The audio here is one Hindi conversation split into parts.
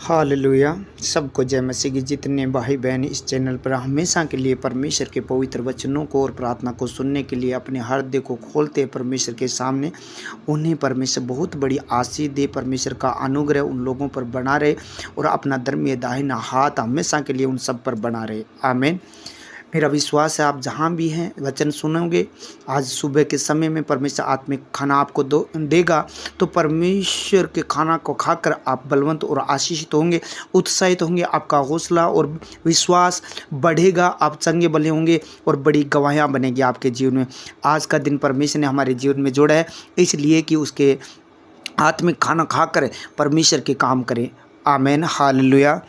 हालेलुया। सबको जय मसीह की। जितने भाई बहन इस चैनल पर हमेशा के लिए परमेश्वर के पवित्र वचनों को और प्रार्थना को सुनने के लिए अपने हृदय को खोलते हैं परमेश्वर के सामने, उन्हें परमेश्वर बहुत बड़ी आशीष दे। परमेश्वर का अनुग्रह उन लोगों पर बना रहे और अपना धर्मीय दाहिना हाथ हमेशा के लिए उन सब पर बना रहे। आमीन। मेरा विश्वास है आप जहाँ भी हैं वचन सुनोगे, आज सुबह के समय में परमेश्वर आत्मिक खाना आपको देगा, तो परमेश्वर के खाना को खाकर आप बलवंत और आशीषित होंगे, उत्साहित होंगे, आपका हौसला और विश्वास बढ़ेगा, आप चंगे बने होंगे और बड़ी गवाहियाँ बनेगी आपके जीवन में। आज का दिन परमेश्वर ने हमारे जीवन में जोड़ा है, इसलिए कि उसके आत्मिक खाना खाकर परमेश्वर के काम करें। आमीन। हालेलुया।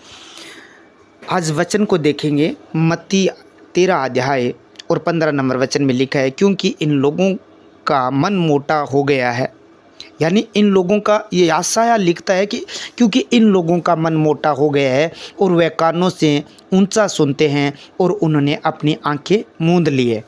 आज वचन को देखेंगे, मत्ती 13 अध्याय और 15 नंबर वचन में लिखा है, क्योंकि इन लोगों का मन मोटा हो गया है। यानी इन लोगों का, ये यशायाह लिखता है कि क्योंकि इन लोगों का मन मोटा हो गया है और वह कानों से ऊंचा सुनते हैं और उन्होंने अपनी आंखें मूंद ली है।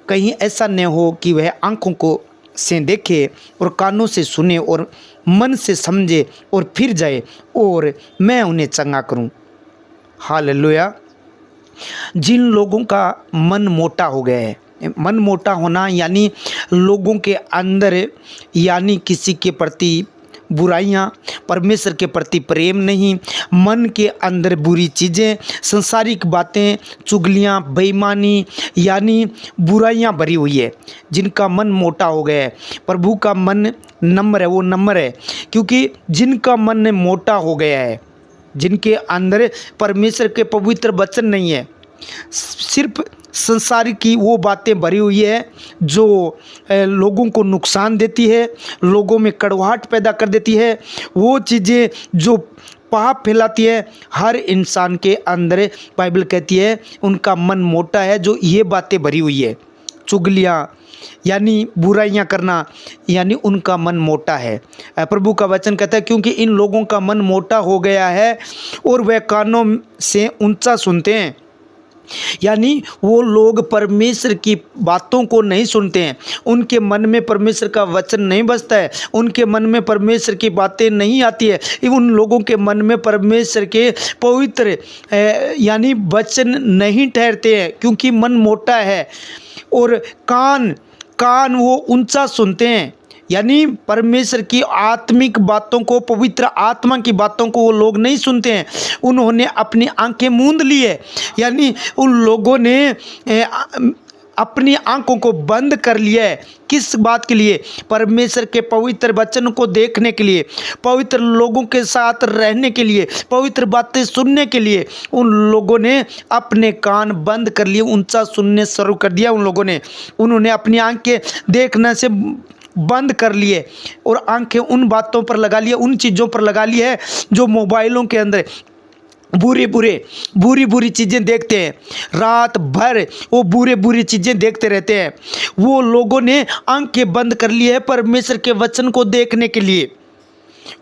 कहीं ऐसा न हो कि वह आंखों को से देखे और कानों से सुने और मन से समझे और फिर जाए और मैं उन्हें चंगा करूं। हालेलुया। जिन लोगों का मन मोटा हो गया है, मन मोटा होना यानी लोगों के अंदर, यानी किसी के प्रति बुराइयां, परमेश्वर के प्रति प्रेम नहीं, मन के अंदर बुरी चीज़ें, संसारिक बातें, चुगलियां, बेईमानी यानी बुराइयां भरी हुई है। जिनका मन मोटा हो गया है, प्रभु का मन नम्र है, वो नम्र है, क्योंकि जिनका मन मोटा हो गया है, जिनके अंदर परमेश्वर के पवित्र वचन नहीं है, सिर्फ संसार की वो बातें भरी हुई है जो लोगों को नुकसान देती है, लोगों में कड़वाहट पैदा कर देती है, वो चीज़ें जो पाप फैलाती है, हर इंसान के अंदर बाइबल कहती है उनका मन मोटा है, जो ये बातें भरी हुई है। चुगलियाँ यानी बुराइयां करना, यानी उनका मन मोटा है। प्रभु का वचन कहता है, क्योंकि इन लोगों का मन मोटा हो गया है और वह कानों से ऊंचा सुनते हैं। यानी वो लोग परमेश्वर की बातों को नहीं सुनते हैं, उनके मन में परमेश्वर का वचन नहीं बसता है, उनके मन में परमेश्वर की बातें नहीं आती है, उन लोगों के मन में परमेश्वर के पवित्र यानी वचन नहीं ठहरते हैं, क्योंकि मन मोटा है। और कान वो ऊंचा सुनते हैं, यानी परमेश्वर की आत्मिक बातों को, पवित्र आत्मा की बातों को वो लोग नहीं सुनते हैं, उन्होंने अपनी आंखें मूंद ली है। यानी उन लोगों ने अपनी आंखों को बंद कर लिया है। किस बात के लिए? परमेश्वर के पवित्र वचन को देखने के लिए, पवित्र लोगों के साथ रहने के लिए, पवित्र बातें सुनने के लिए उन लोगों ने अपने कान बंद कर लिए, ऊंचा सुनने शुरू कर दिया। उन्होंने अपनी आंखें देखने से बंद कर लिए और आंखें उन बातों पर लगा लिए, उन चीज़ों पर लगा ली है जो मोबाइलों के अंदर बुरी चीज़ें देखते हैं। रात भर वो बुरी चीज़ें देखते रहते हैं। वो लोगों ने आंखें बंद कर ली है परमेश्वर के वचन को देखने के लिए।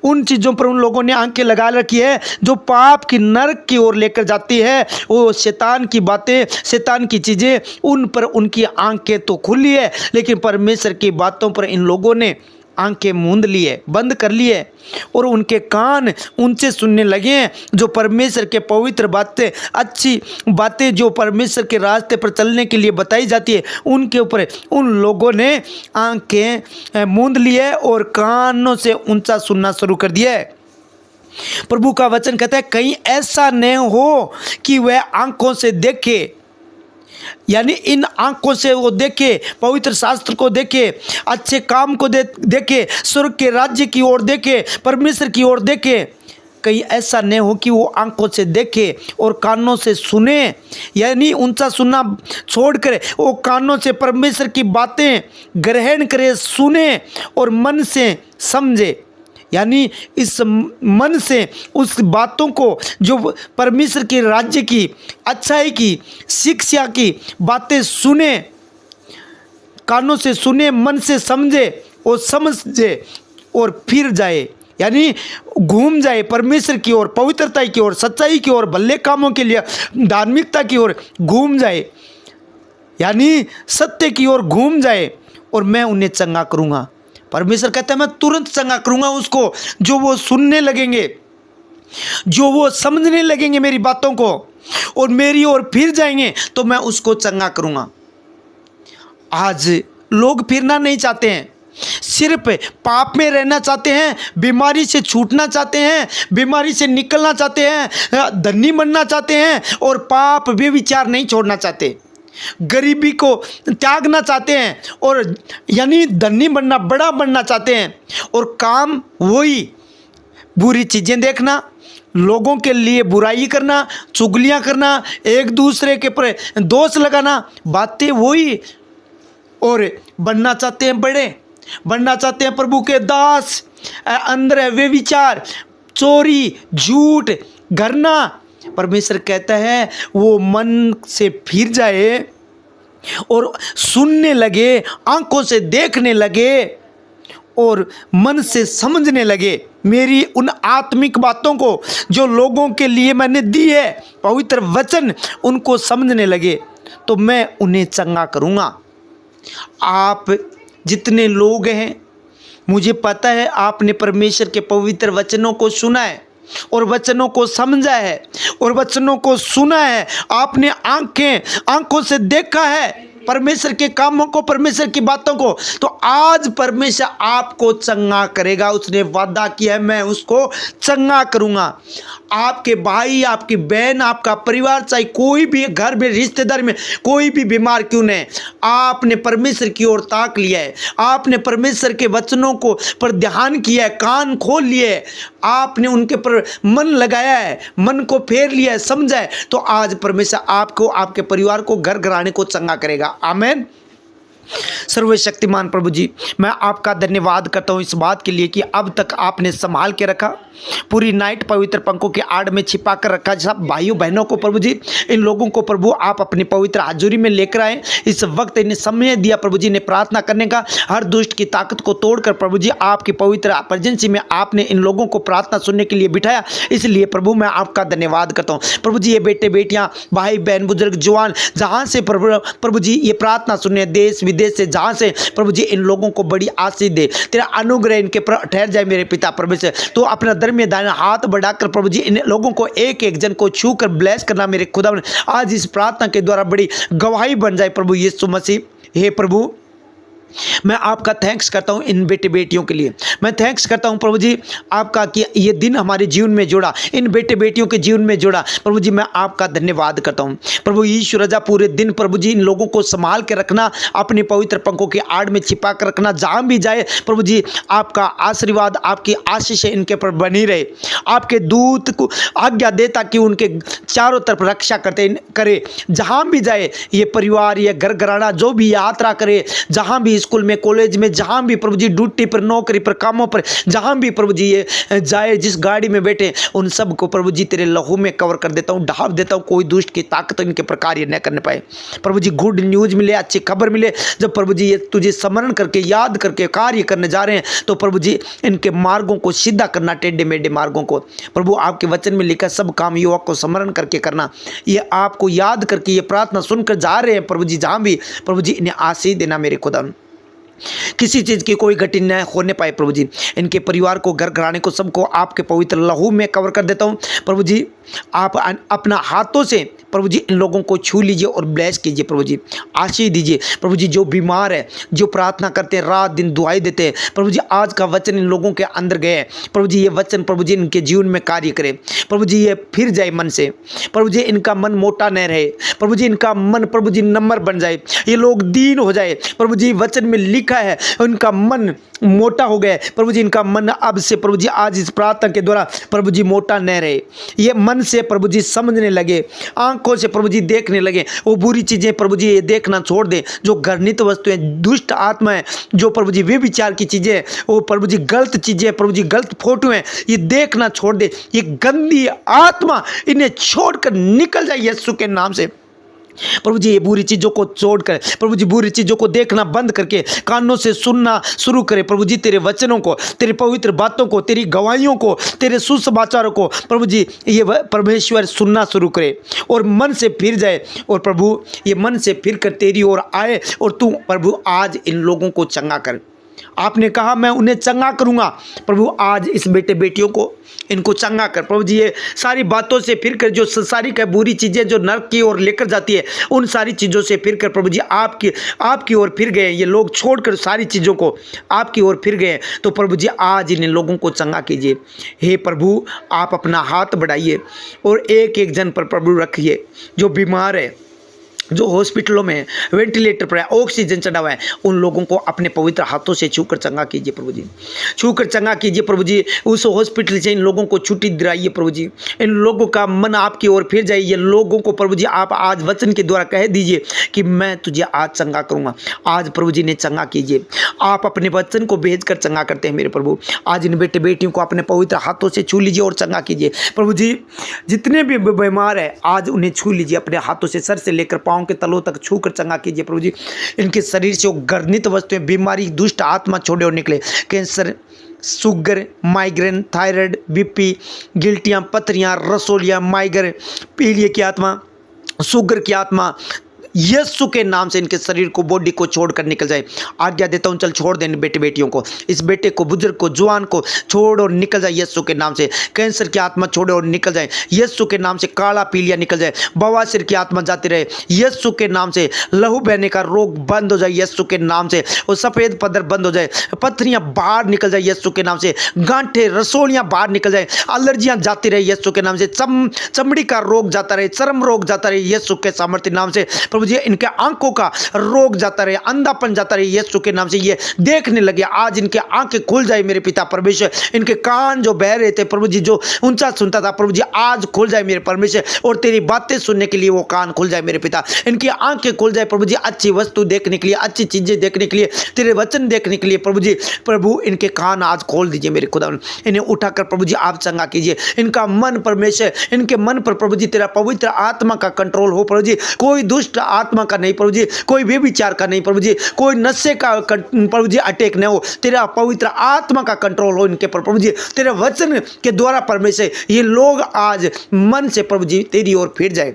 उन चीज़ों पर उन लोगों ने आंखें लगा रखी है जो पाप की नरक की ओर लेकर जाती है। वो शैतान की बातें, शैतान की चीज़ें, उन पर उनकी आंखें तो खुली है, लेकिन परमेश्वर की बातों पर इन लोगों ने आंखें मूंद ली है, बंद कर ली है, और उनके कान ऊंचे सुनने लगे हैं। जो परमेश्वर के पवित्र बातें, अच्छी बातें जो परमेश्वर के रास्ते पर चलने के लिए बताई जाती है, उनके ऊपर उन लोगों ने आंखें मूंद ली है और कानों से ऊंचा सुनना शुरू कर दिया है। प्रभु का वचन कहता है, कहीं ऐसा न हो कि वह आंखों से देखे, यानी इन आंखों से वो देखे, पवित्र शास्त्र को देखे, अच्छे काम को देखे, स्वर्ग के राज्य की ओर देखे, परमेश्वर की ओर देखे। कहीं ऐसा न हो कि वो आंखों से देखे और कानों से सुने, यानी ऊंचा सुनना छोड़कर वो कानों से परमेश्वर की बातें ग्रहण करे, सुने और मन से समझे, यानी इस मन से उस बातों को जो परमेश्वर के राज्य की, अच्छाई की, शिक्षा की बातें सुने, कानों से सुने, मन से समझे और समझे और फिर जाए, यानी घूम जाए परमेश्वर की ओर, पवित्रता की ओर, सच्चाई की ओर, भले कामों के लिए, धार्मिकता की ओर घूम जाए, यानी सत्य की ओर घूम जाए और मैं उन्हें चंगा करूँगा। परमेश्वर कहता है मैं तुरंत चंगा करूंगा उसको जो वो सुनने लगेंगे। जो वो समझने लगेंगे मेरी बातों को और मेरी ओर फिर जाएंगे तो मैं उसको चंगा करूँगा। आज लोग फिरना नहीं चाहते हैं, सिर्फ पाप में रहना चाहते हैं, बीमारी से छूटना चाहते हैं, बीमारी से निकलना चाहते हैं, धनी बनना चाहते हैं और पाप व्यभिचार नहीं छोड़ना चाहते, गरीबी को त्यागना चाहते हैं और यानी धनी बनना, बड़ा बनना चाहते हैं। और काम वही बुरी चीज़ें देखना, लोगों के लिए बुराई करना, चुगलियाँ करना, एक दूसरे के पर दोष लगाना, बातें वही। और बनना चाहते हैं बड़े, बनना चाहते हैं प्रभु के दास, अंदर है वे विचार, चोरी, झूठ, घरना। परमेश्वर कहता है वो मन से फिर जाए और सुनने लगे, आंखों से देखने लगे और मन से समझने लगे मेरी उन आत्मिक बातों को जो लोगों के लिए मैंने दी है, पवित्र वचन, उनको समझने लगे तो मैं उन्हें चंगा करूँगा। आप जितने लोग हैं, मुझे पता है आपने परमेश्वर के पवित्र वचनों को सुना है और वचनों को समझा है और वचनों को सुना है, आपने आंखों से देखा है परमेश्वर के कामों को, परमेश्वर की बातों को। तो आज परमेश्वर आपको चंगा करेगा, उसने वादा किया है मैं उसको चंगा करूँगा। आपके भाई, आपकी बहन, आपका परिवार, चाहे कोई भी घर में, रिश्तेदार में कोई भी बीमार क्यों नहीं, आपने परमेश्वर की ओर ताक लिया है, आपने परमेश्वर के वचनों को पर ध्यान किया है, कान खोल लिए है, आपने उनके पर मन लगाया है, मन को फेर लिया है, समझा है, तो आज परमेश्वर आपको, आपके परिवार को, घर घराने को चंगा करेगा। आमीन। सर्वशक्तिमान प्रभु जी, मैं आपका धन्यवाद करता हूँ इस बात के लिए कि अब तक आपने संभाल के रखा, पूरी नाइट पवित्र पंखों के आड़ में छिपा कर रखा। सब भाइयों बहनों को प्रभु जी, इन लोगों को प्रभु आप अपनी पवित्र हाजुरी में लेकर आए। इस वक्त इन्हें समय दिया प्रभु जी ने प्रार्थना करने का, हर दुष्ट की ताकत को तोड़कर प्रभु जी आपकी पवित्र प्रेजेंसी में आपने इन लोगों को प्रार्थना सुनने के लिए बिठाया। इसलिए प्रभु मैं आपका धन्यवाद करता हूँ। प्रभु जी ये बेटे बेटियाँ, भाई बहन, बुजुर्ग, जवान, जहाँ से प्रभु जी ये प्रार्थना सुने, देश विदेश से जहाँ से प्रभु जी इन लोगों को बड़ी आशीष दे, तेरा अनुग्रह इनके पर ठहर जाए मेरे पिता परमेश्वर। तो अपना धर्म में दाहिना हाथ बढ़ाकर प्रभु जी इन लोगों को एक एक जन को छू कर ब्लेस करना मेरे खुदा। आज इस प्रार्थना के द्वारा बड़ी गवाही बन जाए प्रभु यीशु मसीह। हे प्रभु मैं आपका थैंक्स करता हूँ इन बेटे बेटियों के लिए। मैं थैंक्स करता हूँ प्रभु जी आपका कि ये दिन हमारे जीवन में जोड़ा, इन बेटे बेटियों के जीवन में जोड़ा। प्रभु जी मैं आपका धन्यवाद करता हूँ। प्रभु यीशु राजा पूरे दिन प्रभु जी इन लोगों को संभाल के रखना, अपने पवित्र पंखों के आड़ में छिपा कर रखना, जहाँ भी जाए प्रभु जी आपका आशीर्वाद, आपकी आशीष इनके पर बनी रहे। आपके दूत को आज्ञा दे ताकि उनके चारों तरफ रक्षा करते करे, जहाँ भी जाए ये परिवार, ये घर घराना, जो भी यात्रा करे, जहाँ भी स्कूल में, कॉलेज में, जहाँ भी प्रभु जी ड्यूटी पर, नौकरी पर, कामों पर, जहाँ भी प्रभु जी ये जाए, जिस गाड़ी में बैठे, उन सब को प्रभु जी तेरे लहू में कवर कर देता हूँ, ढाप देता हूँ। कोई दुष्ट की ताकत इनके प्रकार ये न करने पाए। प्रभु जी गुड न्यूज़ मिले, अच्छी खबर मिले। जब प्रभु जी ये तुझे स्मरण करके, याद करके कार्य करने जा रहे हैं, तो प्रभु जी इनके मार्गों को सीधा करना, टेढ़े मेढ़े मार्गों को। प्रभु आपके वचन में लिखा सब काम युवक को स्मरण करके करना। ये आपको याद करके ये प्रार्थना सुनकर जा रहे हैं प्रभु जी, जहाँ भी प्रभु जी इन्हें आशीष देना मेरे खुदा। किसी चीज़ की कोई घटना न होने पाए प्रभु जी। इनके परिवार को, घर घराने को, सबको आपके पवित्र लहू में कवर कर देता हूँ। प्रभु जी आप अपना हाथों से प्रभु जी इन लोगों को छू लीजिए और ब्लेस कीजिए प्रभु जी, आशीष दीजिए। प्रभु जी जो बीमार है, जो प्रार्थना करते हैं, रात दिन दुआई देते हैं, प्रभु जी आज का वचन इन लोगों के अंदर गए। प्रभु जी ये वचन प्रभु जी इनके जीवन में कार्य करे। प्रभु जी ये फिर जाए मन से, प्रभु जी इनका मन मोटा न रहे, प्रभु जी इनका मन प्रभु जी नम्र बन जाए, ये लोग दीन हो जाए। प्रभु जी वचन में लिखा है उनका मन मोटा हो गया। प्रभु जी इनका मन अब से प्रभु जी आज इस प्रार्थना के द्वारा प्रभु जी मोटा न रहे, ये मन से प्रभु जी समझने लगे, आंखों से प्रभु जी देखने लगे। वो बुरी चीज़ें प्रभु जी ये देखना छोड़ दे, जो घृणित वस्तुएं, दुष्ट आत्मा है, जो प्रभु जी वे विचार की चीज़ें, वो प्रभु जी गलत चीज़ें, प्रभु जी गलत फोटो हैं, ये देखना छोड़ दे। ये गंदी आत्मा इन्हें छोड़कर निकल जाए यीशु के नाम से। प्रभु जी ये बुरी चीज़ों को छोड़कर प्रभु जी बुरी चीज़ों को देखना बंद करके कानों से सुनना शुरू करे। प्रभु जी तेरे वचनों को, तेरी पवित्र बातों को, तेरी गवाहियों को, तेरे सुसमाचारों को प्रभु जी ये परमेश्वर सुनना शुरू करे और मन से फिर जाए। और प्रभु ये मन से फिर कर तेरी ओर आए और तू प्रभु आज इन लोगों को चंगा कर। आपने कहा मैं उन्हें चंगा करूँगा। प्रभु आज इस बेटे बेटियों को इनको चंगा कर प्रभु जी। ये सारी बातों से फिर कर जो संसारिक है बुरी चीज़ें जो नरक की ओर लेकर जाती है उन सारी चीज़ों से फिर कर प्रभु जी आपकी ओर फिर गए। ये लोग छोड़कर सारी चीज़ों को आपकी ओर फिर गए। तो प्रभु जी आज इन लोगों को चंगा कीजिए। हे प्रभु आप अपना हाथ बढ़ाइए और एक एक जन पर प्रभु रखिए जो बीमार है, जो हॉस्पिटलों में वेंटिलेटर पर है, ऑक्सीजन चढ़ा हुआ है, उन लोगों को अपने पवित्र हाथों से छूकर चंगा कीजिए प्रभु जी। छूकर चंगा कीजिए प्रभु जी। उस हॉस्पिटल से इन लोगों को छुट्टी दिलाइए प्रभु जी। इन लोगों का मन आपकी ओर फिर जाइए। ये लोगों को प्रभु जी आप आज वचन के द्वारा कह दीजिए कि मैं तुझे आज चंगा करूँगा। आज प्रभु जी ने चंगा कीजिए। आप अपने वचन को भेज कर चंगा करते हैं मेरे प्रभु। आज इन बेटे बेटियों को अपने पवित्र हाथों से छू लीजिए और चंगा कीजिए प्रभु जी। जितने भी बीमार है आज उन्हें छू लीजिए अपने हाथों से, सर से लेकर पाँव के तलों तक छू कर चंगा कीजिए प्रभु जी। इनके शरीर से वो घृणित वस्तुएं, बीमारी, दुष्ट आत्मा छोड़े और निकले। Cancer, sugar, migraine, thyroid, BP, गिल्टियां, पथरियां, रसोलियां, माइग्रेन, पीलिया की आत्मा, शुगर की आत्मा, यीशु के नाम से इनके शरीर को, बॉडी को छोड़कर निकल जाए। आज्ञा देता हूँ चल छोड़ देने बेटे बेटियों को, इस बेटे को, बुजुर्ग को, जवान को छोड़ और निकल जाए यीशु के नाम से। कैंसर की आत्मा छोड़े और निकल जाए यीशु के नाम से। काला पीलिया निकल जाए। बवासीर की आत्मा जाती रहे यीशु के नाम से। लहू बहने का रोग बंद हो जाए यीशु के नाम से। और सफ़ेद पदर बंद हो जाए। पथरियाँ बाहर निकल जाए यीशु के नाम से। गांठे, रसोलियाँ बाहर निकल जाए। एलर्जियाँ जाती रहे यीशु के नाम से। चमड़ी का रोग जाता रहे, चर्म रोग जाता रहे यीशु के सामर्थ्य नाम से। प्रभु जी इनके आंखों का रोग जाता रहे, अंधापन जाता रहे यीशु के नाम से। ये देखने लगे आज इनके आंखें खुल जाए मेरे पिता परमेश्वर। इनके कान जो बह रहे थे प्रभु जी, जो ऊंचा सुनता था प्रभु जी, आज खुल जाए मेरे परमेश्वर। और तेरी बातें सुनने के लिए वो कान खुल जाए मेरे पिता। इनकी आंखें खुल जाए प्रभु जी, अच्छी वस्तु देखने के लिए, अच्छी चीजें देखने के लिए, तेरे वचन देखने के लिए प्रभु जी। प्रभु इनके कान आज खोल दीजिए मेरे खुदा। इन्हें उठाकर प्रभु जी आप चंगा कीजिए। इनका मन परमेश्वर, इनके मन पर प्रभु जी तेरा पवित्र आत्मा का कंट्रोल हो प्रभु जी। कोई दुष्ट आत्मा का नहीं प्रभु जी, कोई व्यभिचार का नहीं प्रभु जी, कोई नशे का प्रभु जी अटैक न हो। तेरा पवित्र आत्मा का कंट्रोल हो इनके पर प्रभु जी। तेरे वचन के द्वारा परमेश्वर ये लोग आज मन से प्रभु जी तेरी ओर फिर जाए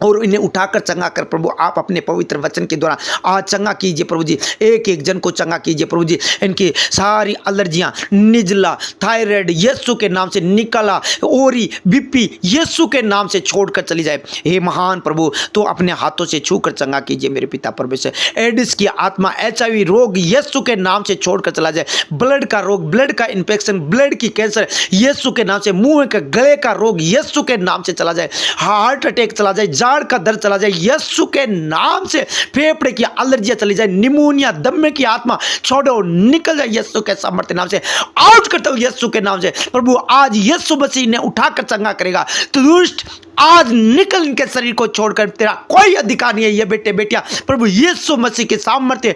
और इन्हें उठाकर चंगा कर प्रभु आप अपने पवित्र वचन के द्वारा आज चंगा कीजिए प्रभु जी। एक एक जन को चंगा कीजिए प्रभु जी। इनकी सारी एलर्जियां, निजला, थायराइड यीशु के नाम से निकला, ओरी, बीपी यीशु के नाम से छोड़कर चली जाए। हे महान प्रभु तो अपने हाथों से छूकर चंगा कीजिए मेरे पिता परमेश्वर। एडिस की आत्मा, HIV रोग यीशु के नाम से छोड़कर चला जाए। ब्लड का रोग, ब्लड का इन्फेक्शन, ब्लड की कैंसर यीशु के नाम से। मुंह के गले का रोग यीशु के नाम से चला जाए। हार्ट अटैक चला जाए, जाड़ का दर्द चला जाए यीशु के नाम से। फेफड़े की एलर्जियां चली जाए, निमोनिया, दम्मे की आत्मा छोड़ो निकल जाए यीशु के सामर्थ्य नाम से। आउट करता हूं यीशु के नाम से। प्रभु आज यीशु मसीह ने उठाकर चंगा करेगा। तो दुष्ट आज निकल इनके शरीर को छोड़कर, तेरा कोई अधिकार नहीं है। ये बेटे बेटियां प्रभु यीशु मसीह के सामर्थ्य,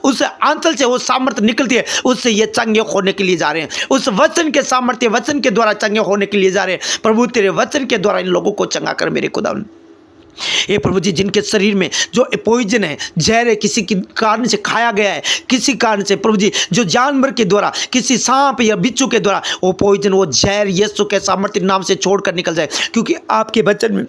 उस आंचल से वो सामर्थ्य निकलती है, उससे ये चंगे होने के लिए जा रहे हैं। उस वचन के सामर्थ्य, वचन के द्वारा चंगे होने के लिए जा रहे हैं। प्रभु तेरे वचन के द्वारा इन लोगों को चंगा कर मेरे खुदा। ये प्रभु जी जिनके शरीर में जो पॉइजन है, जहर है, किसी के कारण से खाया गया है, किसी कारण से प्रभु जी जो जानवर के द्वारा, किसी सांप या बिच्छू के द्वारा वो पॉइजन, वो जहर यीशु के सामर्थ्य नाम से छोड़कर निकल जाए। क्योंकि आपके वचन में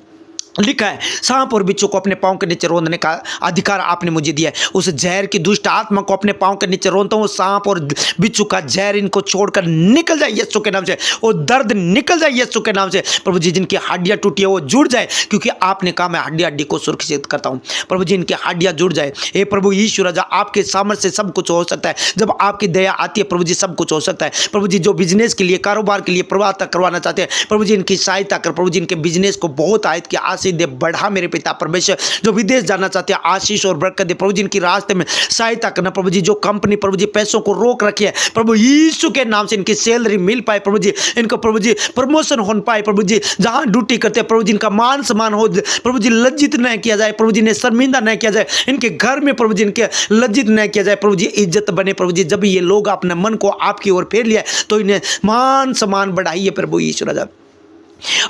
लिखा है सांप और बिच्छू को अपने पांव के नीचे रोंदने का अधिकार आपने मुझे दिया है। उस जहर की दुष्ट आत्मा को अपने पांव के नीचे रोनता हूँ। सांप और बिच्छू का जहर इनको छोड़कर निकल जाए यीशु के नाम से। और दर्द निकल जाए यीशु के नाम से। प्रभु जी जिनकी हड्डियाँ टूटी है वो जुड़ जाए, क्योंकि आपने कहा मैं हड्डी हड्डी को सुरक्षित करता हूँ। प्रभु जी इनकी हड्डियाँ जुड़ जाए। हे प्रभु यीशु राजा, आपके सामर्थ्य से सब कुछ हो सकता है। जब आपकी दया आती है प्रभु जी सब कुछ हो सकता है। प्रभु जी जो बिजनेस के लिए, कारोबार के लिए प्रवाह करवाना चाहते हैं प्रभु जी इनकी सहायता कर। प्रभु जी इनके बिजनेस को बहुत आयत की आशीष दे, बढ़ा मेरे पिता परमेश्वर। जो विदेश जाना चाहते हैं आशीष और बरकत दे प्रभु जी। इनकी रास्ते में सहायता करना प्रभु जी। जो कंपनी प्रभु जी पैसों को रोक रखी है प्रभु यीशु के नाम से इनकी सैलरी मिल पाए प्रभु जी। इनको प्रभु जी प्रमोशन हो पाए प्रभु जी। जहां ड्यूटी करते हैं प्रभु जी इनका मान सम्मान हो प्रभु जी। लज्जित न किया जाए प्रभु जी, ने शर्मिंदा न किया जाए। इनके घर में प्रभु जी इनके लज्जित न किया जाए प्रभु जी। इज्जत बने प्रभु जी। जब ये लोग अपने मन को आपकी ओर फेर लिया तो इन्हें मान सम्मान बढ़ाइए प्रभु यीशु राजा।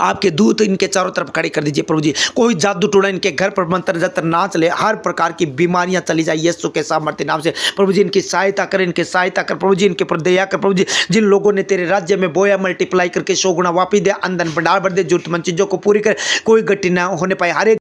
आपके दूत इनके चारों तरफ खड़े कर दीजिए प्रभु जी। कोई जादू टोना इनके घर पर मंत्र जंत्र ना चले। हर प्रकार की बीमारियां चली जाए यीशु के सामर्थ्य नाम से। प्रभु जी इनकी सहायता कर, इनकी सहायता कर प्रभु जी। इनके पर दया कर प्रभु जी। जिन लोगों ने तेरे राज्य में बोया मल्टीप्लाई करके 100 गुना वापस दे, अंदर बढ़ा बढ़ दे, जरूरतमंद चीजों को पूरी कर, कोई गट्टी ना होने पाए। हर एक